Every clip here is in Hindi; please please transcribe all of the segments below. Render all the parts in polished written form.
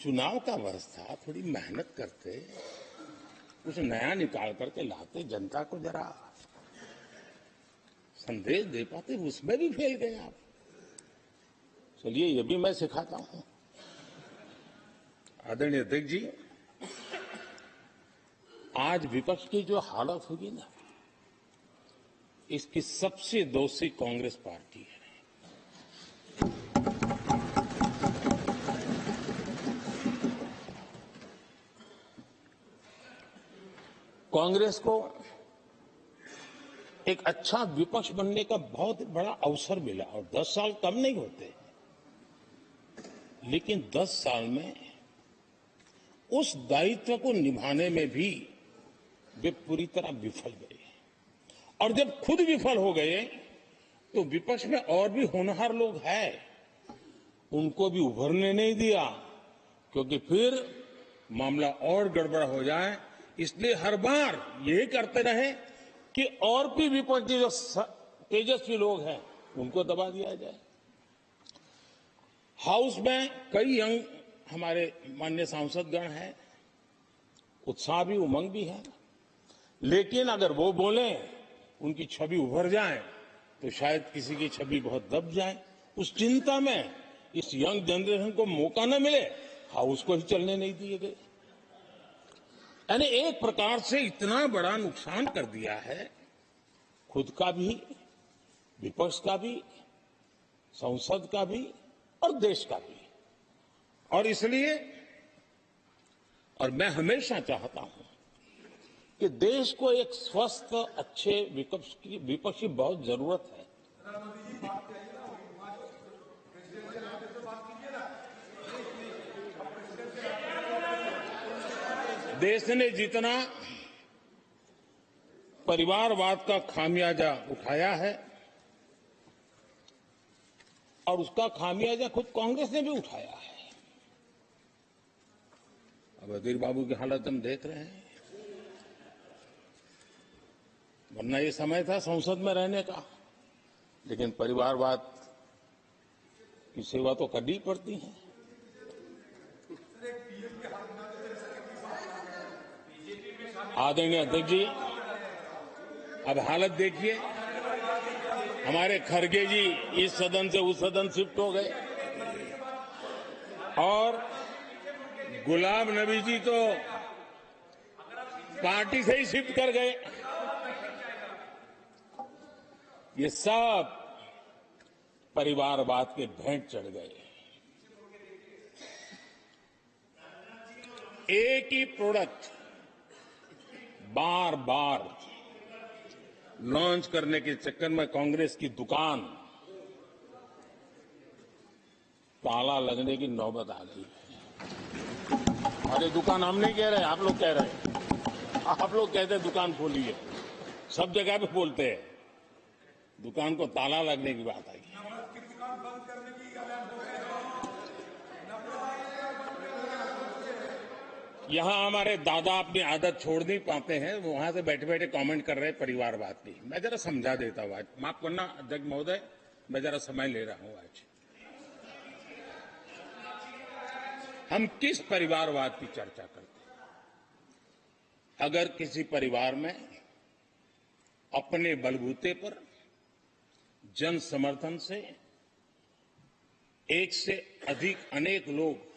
चुनाव का वर्ष था, थोड़ी मेहनत करते, कुछ नया निकाल करके लाते, जनता को जरा संदेश दे पाते, उसमें भी फेल गए आप। चलिए ये भी मैं सिखाता हूं। आदरणीय अध्यक्ष जी, आज विपक्ष की जो हालत होगी ना, इसकी सबसे दोषी कांग्रेस पार्टी है। कांग्रेस को एक अच्छा विपक्ष बनने का बहुत बड़ा अवसर मिला और 10 साल कम नहीं होते, लेकिन 10 साल में उस दायित्व को निभाने में भी वे पूरी तरह विफल गए। और जब खुद विफल हो गए तो विपक्ष में और भी होनहार लोग हैं, उनको भी उभरने नहीं दिया, क्योंकि फिर मामला और गड़बड़ हो जाए। इसलिए हर बार यही करते रहे कि और भी विपक्षी जो तेजस्वी लोग हैं उनको दबा दिया जाए। हाउस में कई यंग हमारे माननीय सांसदगण हैं, उत्साह भी उमंग भी है, लेकिन अगर वो बोले उनकी छवि उभर जाए तो शायद किसी की छवि बहुत दब जाए। उस चिंता में इस यंग जनरेशन को मौका न मिले, हाउस को ही चलने नहीं दिए गए। यानी एक प्रकार से इतना बड़ा नुकसान कर दिया है, खुद का भी, विपक्ष का भी, संसद का भी और देश का भी। और इसलिए और मैं हमेशा चाहता हूं कि देश को एक स्वस्थ अच्छे विपक्ष की बहुत जरूरत है। देश ने जितना परिवारवाद का खामियाजा उठाया है और उसका खामियाजा खुद कांग्रेस ने भी उठाया है। अब अधीर बाबू की हालत हम देख रहे हैं, वरना ये समय था संसद में रहने का, लेकिन परिवारवाद की सेवा तो करनी पड़ती है। आदरणीय अध्यक्ष जी, अब हालत देखिए, हमारे खड़गे जी इस सदन से उस सदन शिफ्ट हो गए और गुलाम नबी जी तो पार्टी से ही शिफ्ट कर गए। ये सब परिवारवाद के भेंट चढ़ गए। एक ही प्रोडक्ट बार बार लॉन्च करने के चक्कर में कांग्रेस की दुकान ताला लगने की नौबत आ गई है। अरे दुकान हम नहीं कह रहे, आप लोग कह रहे हैं। आप लोग कहते हैं दुकान खोलिए, सब जगह पे बोलते हैं, दुकान को ताला लगने की बात आई। यहां हमारे दादा अपनी आदत छोड़ नहीं पाते हैं, वो वहां से बैठे बैठे कमेंट कर रहे हैं परिवारवाद की। मैं जरा समझा देता हूं, आज माफ करना अध्यक्ष महोदय, मैं जरा समय ले रहा हूं। आज हम किस परिवारवाद की चर्चा करते हैं? अगर किसी परिवार में अपने बलबूते पर जन समर्थन से एक से अधिक अनेक लोग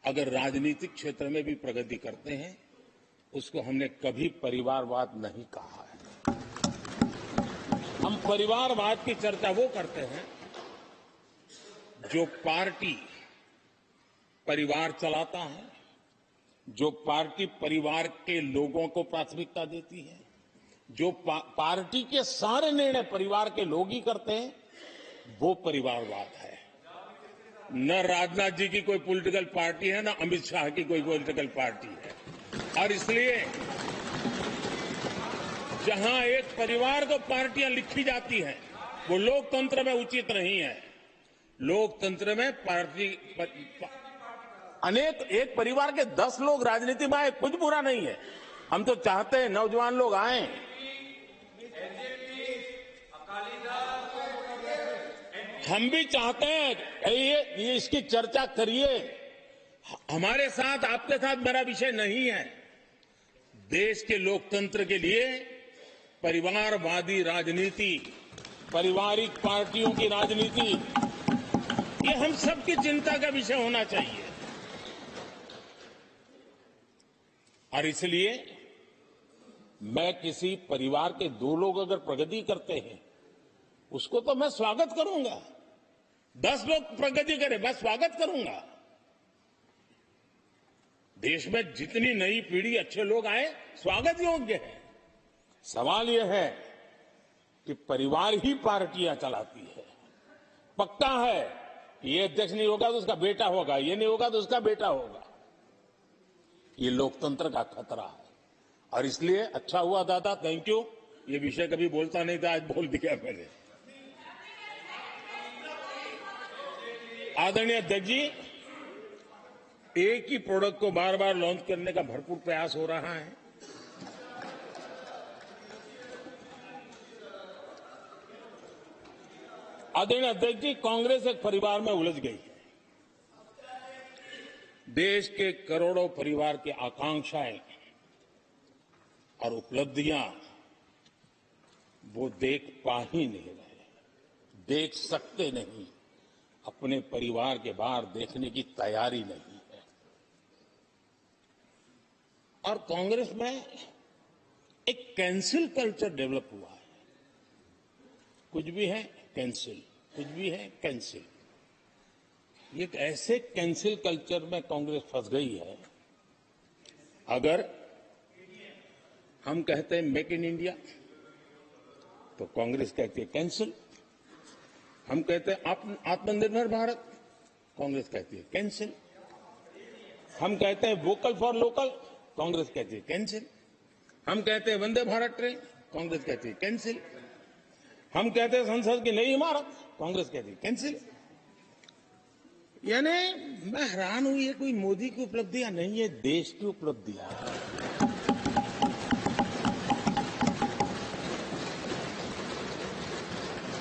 अगर राजनीतिक क्षेत्र में भी प्रगति करते हैं, उसको हमने कभी परिवारवाद नहीं कहा है। हम परिवारवाद की चर्चा वो करते हैं जो पार्टी परिवार चलाता है, जो पार्टी परिवार के लोगों को प्राथमिकता देती है, जो पार्टी के सारे निर्णय परिवार के लोग ही करते हैं, वो परिवारवाद है। न राजनाथ जी की कोई पॉलिटिकल पार्टी है, न अमित शाह की कोई पॉलिटिकल पार्टी है। और इसलिए जहां एक परिवार को पार्टियां लिखी जाती हैं, वो लोकतंत्र में उचित नहीं है। लोकतंत्र में पार्टी अनेक, एक परिवार के 10 लोग राजनीति में आए, कुछ बुरा नहीं है। हम तो चाहते हैं नौजवान लोग आए, हम भी चाहते हैं ये इसकी चर्चा करिए। हमारे साथ, आपके साथ मेरा विषय नहीं है। देश के लोकतंत्र के लिए परिवारवादी राजनीति, पारिवारिक पार्टियों की राजनीति, ये हम सबकी चिंता का विषय होना चाहिए। और इसलिए मैं किसी परिवार के दो लोग अगर प्रगति करते हैं, उसको तो मैं स्वागत करूंगा। 10 लोग प्रगति करें, मैं स्वागत करूंगा। देश में जितनी नई पीढ़ी अच्छे लोग आए, स्वागत योग्य है। सवाल यह है कि परिवार ही पार्टियां चलाती है। पक्का है, ये अध्यक्ष नहीं होगा तो उसका बेटा होगा, ये नहीं होगा तो उसका बेटा होगा। ये लोकतंत्र का खतरा है। और इसलिए अच्छा हुआ दादा, थैंक यू। ये विषय कभी बोलता नहीं था, आज बोल दिया मैंने। आदरणीय अध्यक्ष जी, एक ही प्रोडक्ट को बार बार लॉन्च करने का भरपूर प्रयास हो रहा है। आदरणीय अध्यक्ष जी, कांग्रेस एक परिवार में उलझ गई है। देश के करोड़ों परिवार की आकांक्षाएं और उपलब्धियां वो देख पा ही नहीं रहे, देख सकते नहीं। अपने परिवार के बाहर देखने की तैयारी नहीं है। और कांग्रेस में एक कैंसिल कल्चर डेवलप हुआ है। कुछ भी है कैंसिल, कुछ भी है कैंसिल। ये एक ऐसे कैंसिल कल्चर में कांग्रेस फंस गई है। अगर हम कहते हैं मेक इन इंडिया, तो कांग्रेस कहती है कैंसिल। हम कहते हैं आत्मनिर्भर भारत, कांग्रेस कहती है कैंसिल। हम कहते हैं वोकल फॉर लोकल, कांग्रेस कहती है कैंसिल। हम कहते हैं वंदे भारत ट्रेन, कांग्रेस कहती है कैंसिल। हम कहते हैं संसद की नई इमारत, कांग्रेस कहती है कैंसिल। यानी मैं हैरान हूं, ये कोई मोदी की उपलब्धियां नहीं है, देश की उपलब्धियां हैं।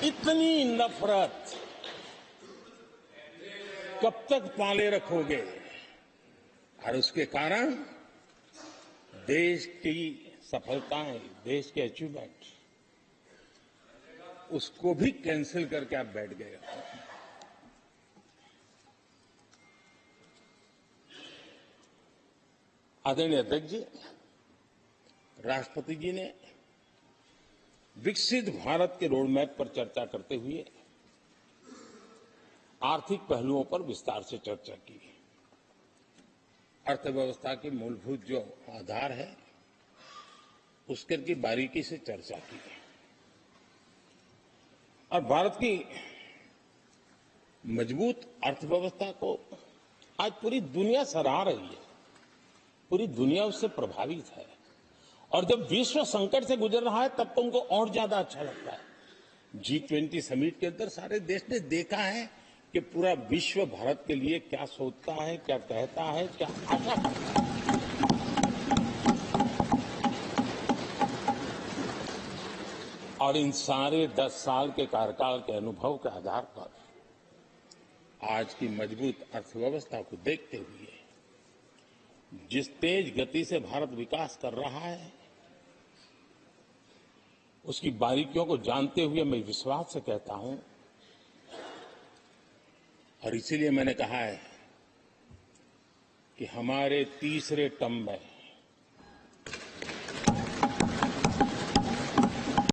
इतनी नफरत कब तक पाले रखोगे? और उसके कारण देश की सफलताएं, देश के अचीवमेंट, उसको भी कैंसिल करके आप बैठ गए हो। आदरणीय अध्यक्ष जी, राष्ट्रपति जी ने विकसित भारत के रोडमैप पर चर्चा करते हुए आर्थिक पहलुओं पर विस्तार से चर्चा की। अर्थव्यवस्था के मूलभूत जो आधार है, उसके की बारीकी से चर्चा की। और भारत की मजबूत अर्थव्यवस्था को आज पूरी दुनिया सराह रही है, पूरी दुनिया उससे प्रभावित है। और जब विश्व संकट से गुजर रहा है, तब तो उनको और ज्यादा अच्छा लगता है। G20 समिट के अंदर सारे देश ने देखा है कि पूरा विश्व भारत के लिए क्या सोचता है, क्या कहता है, क्या आशा करता है। और इन सारे 10 साल के कार्यकाल के अनुभव के आधार पर आज की मजबूत अर्थव्यवस्था को देखते हुए जिस तेज गति से भारत विकास कर रहा है, उसकी बारीकियों को जानते हुए मैं विश्वास से कहता हूं, और इसीलिए मैंने कहा है कि हमारे तीसरे टर्म में